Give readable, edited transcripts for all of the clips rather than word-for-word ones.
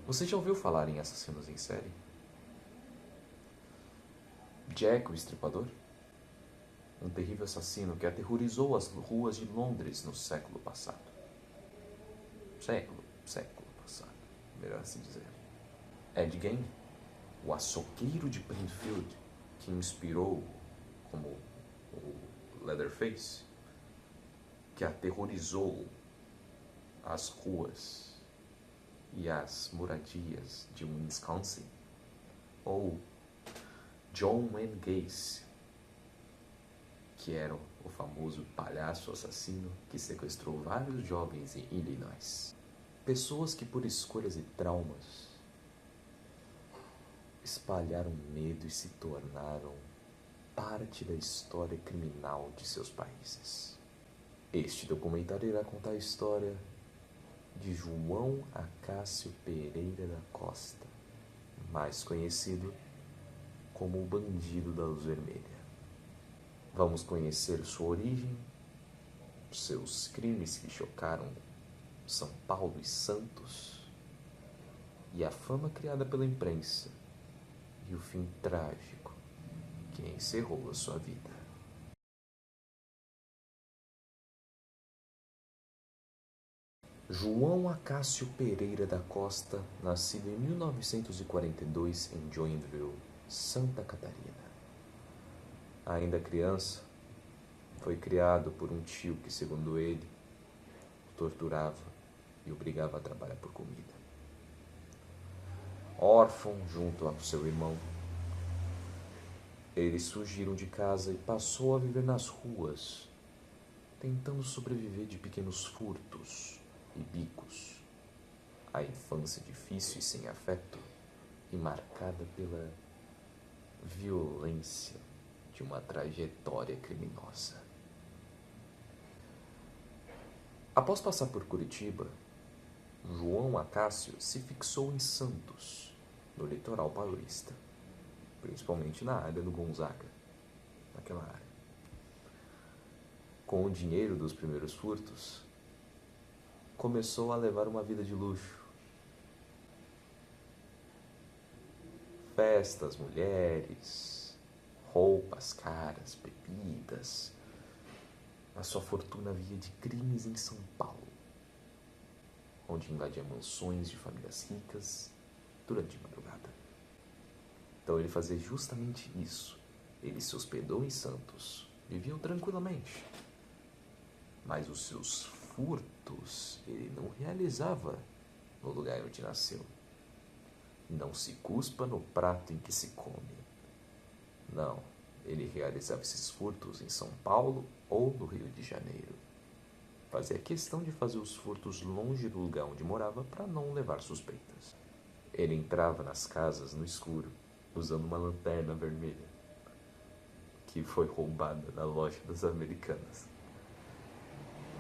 Você já ouviu falar em assassinos em série? Jack o Estripador? Um terrível assassino que aterrorizou as ruas de Londres no século passado. Século passado, melhor assim dizer. Ed Gein, o açougueiro de Plainfield, que inspirou como o Leatherface, que aterrorizou as ruas e as moradias de Wisconsin, ou John Wayne Gacy, que era o famoso palhaço assassino que sequestrou vários jovens em Illinois. Pessoas que por escolhas e traumas espalharam medo e se tornaram parte da história criminal de seus países. Este documentário irá contar a história de João Acácio Pereira da Costa, mais conhecido como o Bandido da Luz Vermelha. Vamos conhecer sua origem, seus crimes que chocaram São Paulo e Santos, e a fama criada pela imprensa, e o fim trágico que encerrou a sua vida. João Acácio Pereira da Costa, nascido em 1942 em Joinville, Santa Catarina. Ainda criança, foi criado por um tio que, segundo ele, o torturava e obrigava a trabalhar por comida. Órfão junto ao seu irmão, eles fugiram de casa e passou a viver nas ruas, tentando sobreviver de pequenos furtos e bicos. A infância difícil e sem afeto, e marcada pela violência de uma trajetória criminosa. Após passar por Curitiba, João Acácio se fixou em Santos, no litoral paulista, principalmente na área do Gonzaga, naquela área. Com o dinheiro dos primeiros furtos, começou a levar uma vida de luxo. Festas, mulheres, roupas caras, bebidas. A sua fortuna via de crimes em São Paulo, onde invadia mansões de famílias ricas durante a madrugada. Então ele fazia justamente isso. Ele se hospedou em Santos, vivia tranquilamente, mas os seus furtos ele não realizava no lugar onde nasceu. Não se cuspa no prato em que se come. Não, ele realizava esses furtos em São Paulo ou no Rio de Janeiro. Fazia questão de fazer os furtos longe do lugar onde morava para não levar suspeitas. Ele entrava nas casas no escuro, usando uma lanterna vermelha, que foi roubada na loja das Americanas.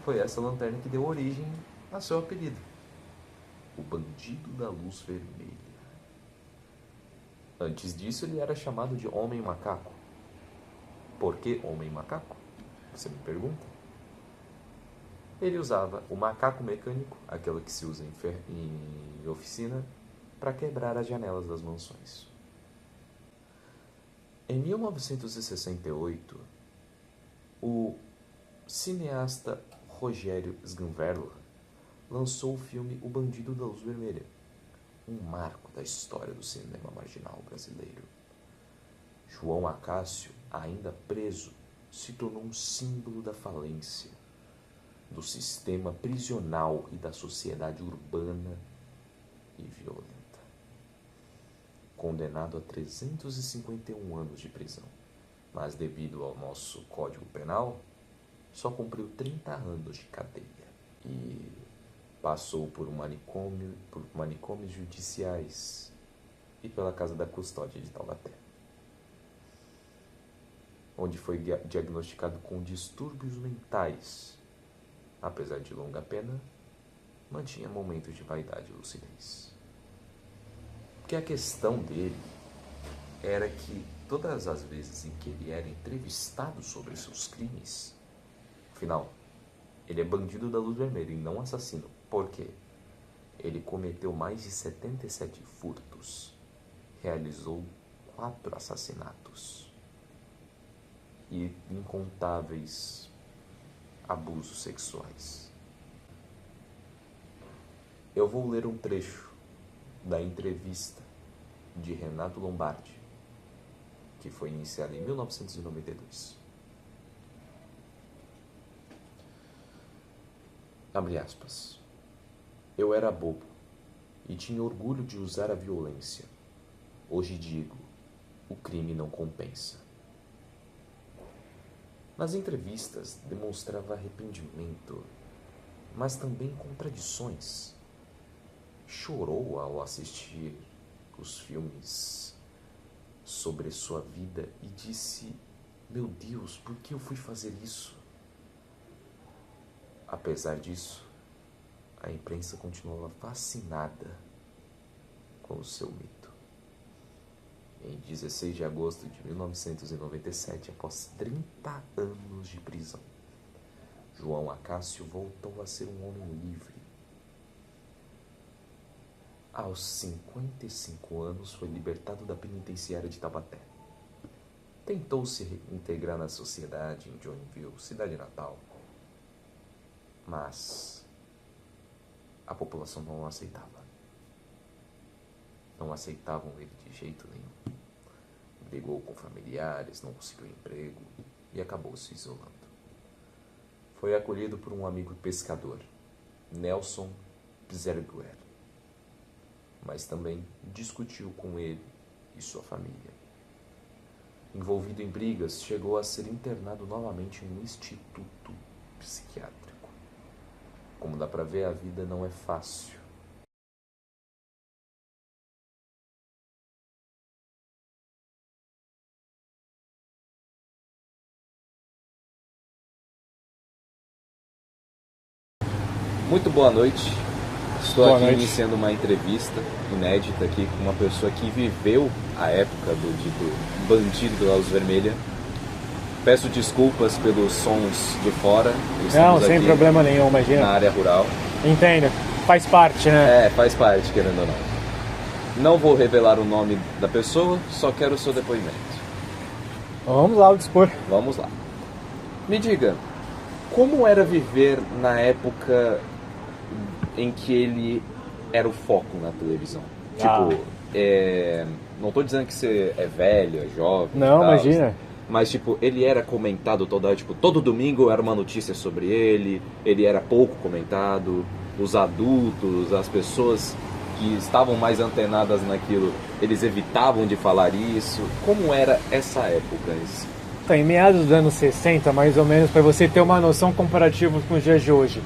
Foi essa lanterna que deu origem a seu apelido, o Bandido da Luz Vermelha. Antes disso, ele era chamado de Homem-Macaco. Por que Homem-Macaco? Você me pergunta? Ele usava o macaco mecânico, aquele que se usa em oficina, para quebrar as janelas das mansões. Em 1968, o cineasta Rogério Sganverla lançou o filme O Bandido da Luz Vermelha, um marco da história do cinema marginal brasileiro. João Acácio, ainda preso, se tornou um símbolo da falência, do sistema prisional e da sociedade urbana e violenta. Condenado a 351 anos de prisão, mas devido ao nosso Código Penal, só cumpriu 30 anos de cadeia e passou por manicômios judiciais e pela Casa da Custódia de Taubaté, onde foi diagnosticado com distúrbios mentais. Apesar de longa pena, mantinha momentos de vaidade e lucidez. Porque a questão dele era que todas as vezes em que ele era entrevistado sobre seus crimes, afinal, ele é bandido da luz vermelha e não assassino. Por quê? Ele cometeu mais de 77 furtos, realizou 4 assassinatos e incontáveis abusos sexuais. Eu vou ler um trecho da entrevista de Renato Lombardi, que foi iniciada em 1992. Abre aspas. Eu era bobo e tinha orgulho de usar a violência. Hoje digo, o crime não compensa. Nas entrevistas demonstrava arrependimento, mas também contradições. Chorou ao assistir os filmes sobre sua vida e disse: meu Deus, por que eu fui fazer isso? Apesar disso, a imprensa continuava fascinada com o seu mito. Em 16 de agosto de 1997, após 30 anos de prisão, João Acácio voltou a ser um homem livre. Aos 55 anos, foi libertado da penitenciária de Taubaté. Tentou se reintegrar na sociedade em Joinville, cidade natal, mas a população não o aceitava. Não aceitavam ele de jeito nenhum. Brigou com familiares, não conseguiu emprego e acabou se isolando. Foi acolhido por um amigo pescador, Nelson Pizerguer, mas também discutiu com ele e sua família. Envolvido em brigas, chegou a ser internado novamente em um instituto psiquiátrico. Como dá pra ver, a vida não é fácil. Muito boa noite. Estou aqui iniciando uma entrevista inédita aqui com uma pessoa que viveu a época do dito bandido da Luz Vermelha. Peço desculpas pelos sons de fora. Não, sem problema nenhum, imagina. Na área rural. Entendo. Faz parte, né? É, faz parte, querendo ou não. Não vou revelar o nome da pessoa, só quero o seu depoimento. Vamos lá, dispor. Vamos lá. Me diga, como era viver na época em que ele era o foco na televisão? Tipo, não tô dizendo que você é velho, é jovem. Não, tal, imagina. Mas, tipo, ele era comentado todo domingo era uma notícia sobre ele era pouco comentado, os adultos, as pessoas que estavam mais antenadas naquilo, eles evitavam de falar isso. Como era essa época? Então, em meados dos anos 60, mais ou menos, para você ter uma noção comparativa com os dias de hoje,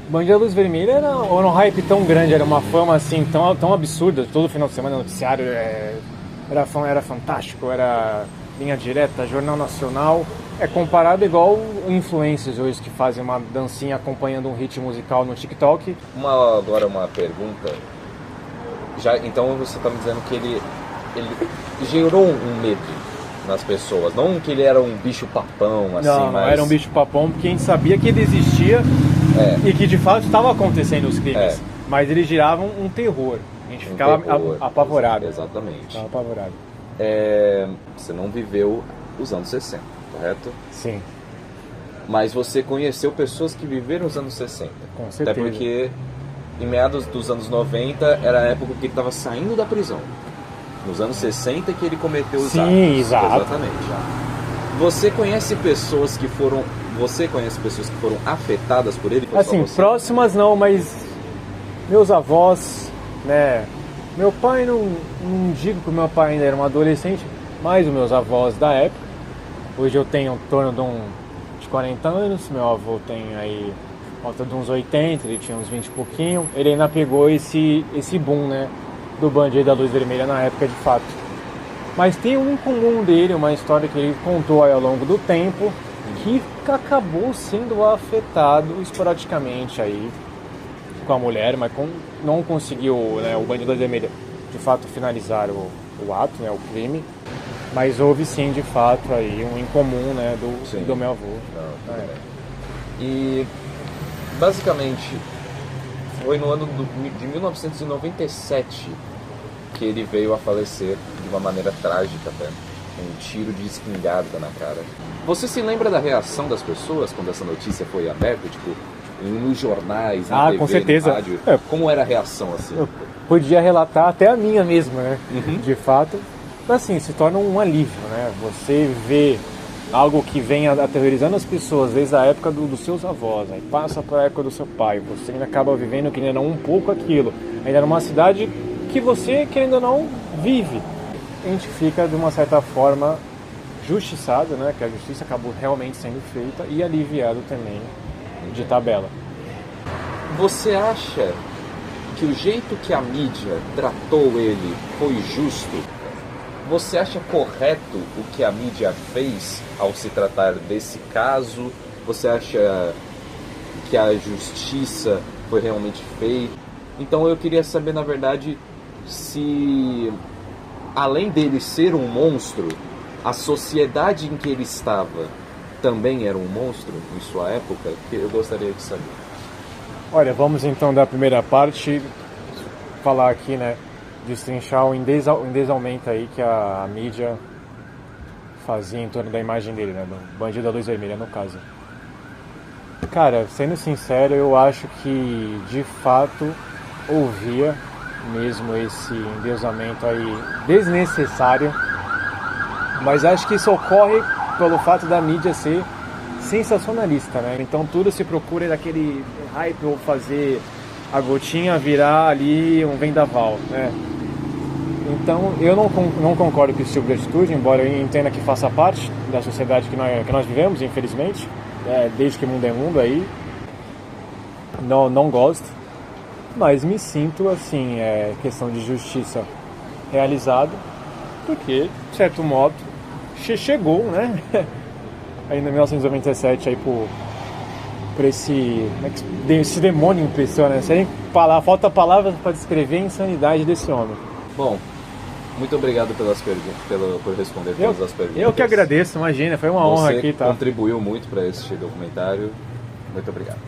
o Bandido da Luz Vermelha era um hype tão grande, era uma fama assim tão absurda, todo final de semana noticiário era fantástico, era linha direta, Jornal Nacional, comparado igual influencers hoje que fazem uma dancinha acompanhando um hit musical no TikTok. Agora uma pergunta, então você está me dizendo que ele gerou um medo nas pessoas, não que ele era um bicho papão assim, não era um bicho papão, porque a gente sabia que ele existia e que de fato estava acontecendo os crimes, mas eles geravam um terror, a gente ficava apavorado. Exatamente. Ficava apavorado. Você não viveu os anos 60, correto? Sim. Mas você conheceu pessoas que viveram os anos 60. Com certeza. Até porque em meados dos anos 90 era a época que ele estava saindo da prisão. Nos anos 60 que ele cometeu os atos. Sim, exato. Exatamente. Você conhece pessoas que foram afetadas por ele? Assim, próximas não, mas meus avós, né? Meu pai, não digo que o meu pai ainda era um adolescente, mas os meus avós da época. Hoje eu tenho em torno de 40 anos, meu avô tem aí volta de uns 80, ele tinha uns 20 e pouquinho. Ele ainda pegou esse boom, né, do Bandido da Luz Vermelha na época de fato. Mas tem um em comum dele, uma história que ele contou aí ao longo do tempo, que acabou sendo afetado esporadicamente aí com a mulher, mas não conseguiu, né, o Bandido da Luz Vermelha de fato finalizar o ato, né, o crime, mas houve sim de fato aí um incomum, né, do meu avô. E basicamente foi no ano de 1997 que ele veio a falecer de uma maneira trágica até, com um tiro de espingarda na cara. Você se lembra da reação das pessoas quando essa notícia foi aberta? Tipo, nos jornais, na TV, com certeza. no rádio? Como era a reação assim? Eu podia relatar até a minha mesma, né? Uhum. De fato. Mas assim, se torna um alívio, né? Você vê algo que vem aterrorizando as pessoas desde a época dos seus avós, aí passa para a época do seu pai, você ainda acaba vivendo, querendo ou não, um pouco aquilo. Ainda numa cidade que você, querendo ou não, vive. A gente fica, de uma certa forma, justiçado, né? Que a justiça acabou realmente sendo feita e aliviado também de tabela. Você acha que o jeito que a mídia tratou ele foi justo? Você acha correto o que a mídia fez ao se tratar desse caso? Você acha que a justiça foi realmente feita? Então eu queria saber, na verdade, se, além dele ser um monstro, a sociedade em que ele estava também era um monstro em sua época? Eu gostaria de saber. Olha, vamos então da primeira parte, falar aqui, né? Destrinchar o endesalmento aí que a mídia fazia em torno da imagem dele, né? Do Bandido da Luz Vermelha, no caso. Cara, sendo sincero, eu acho que de fato ouvia mesmo esse endeusamento aí desnecessário, mas acho que isso ocorre pelo fato da mídia ser sensacionalista, né? Então tudo se procura daquele hype ou fazer a gotinha virar ali um vendaval, né? Então eu não concordo com esse tipo de atitude, embora eu entenda que faça parte da sociedade que nós vivemos, infelizmente, desde que mundo é mundo aí. Não gosto, mas me sinto assim, questão de justiça realizada, porque, de certo modo, chegou, né? Ainda em 1997 aí por esse demônio em pessoa, né? Falta palavras para descrever a insanidade desse homem. Bom, muito obrigado por responder todas as perguntas. Eu que agradeço, imagina, foi uma honra aqui, tá? Você contribuiu muito para este documentário. Muito obrigado.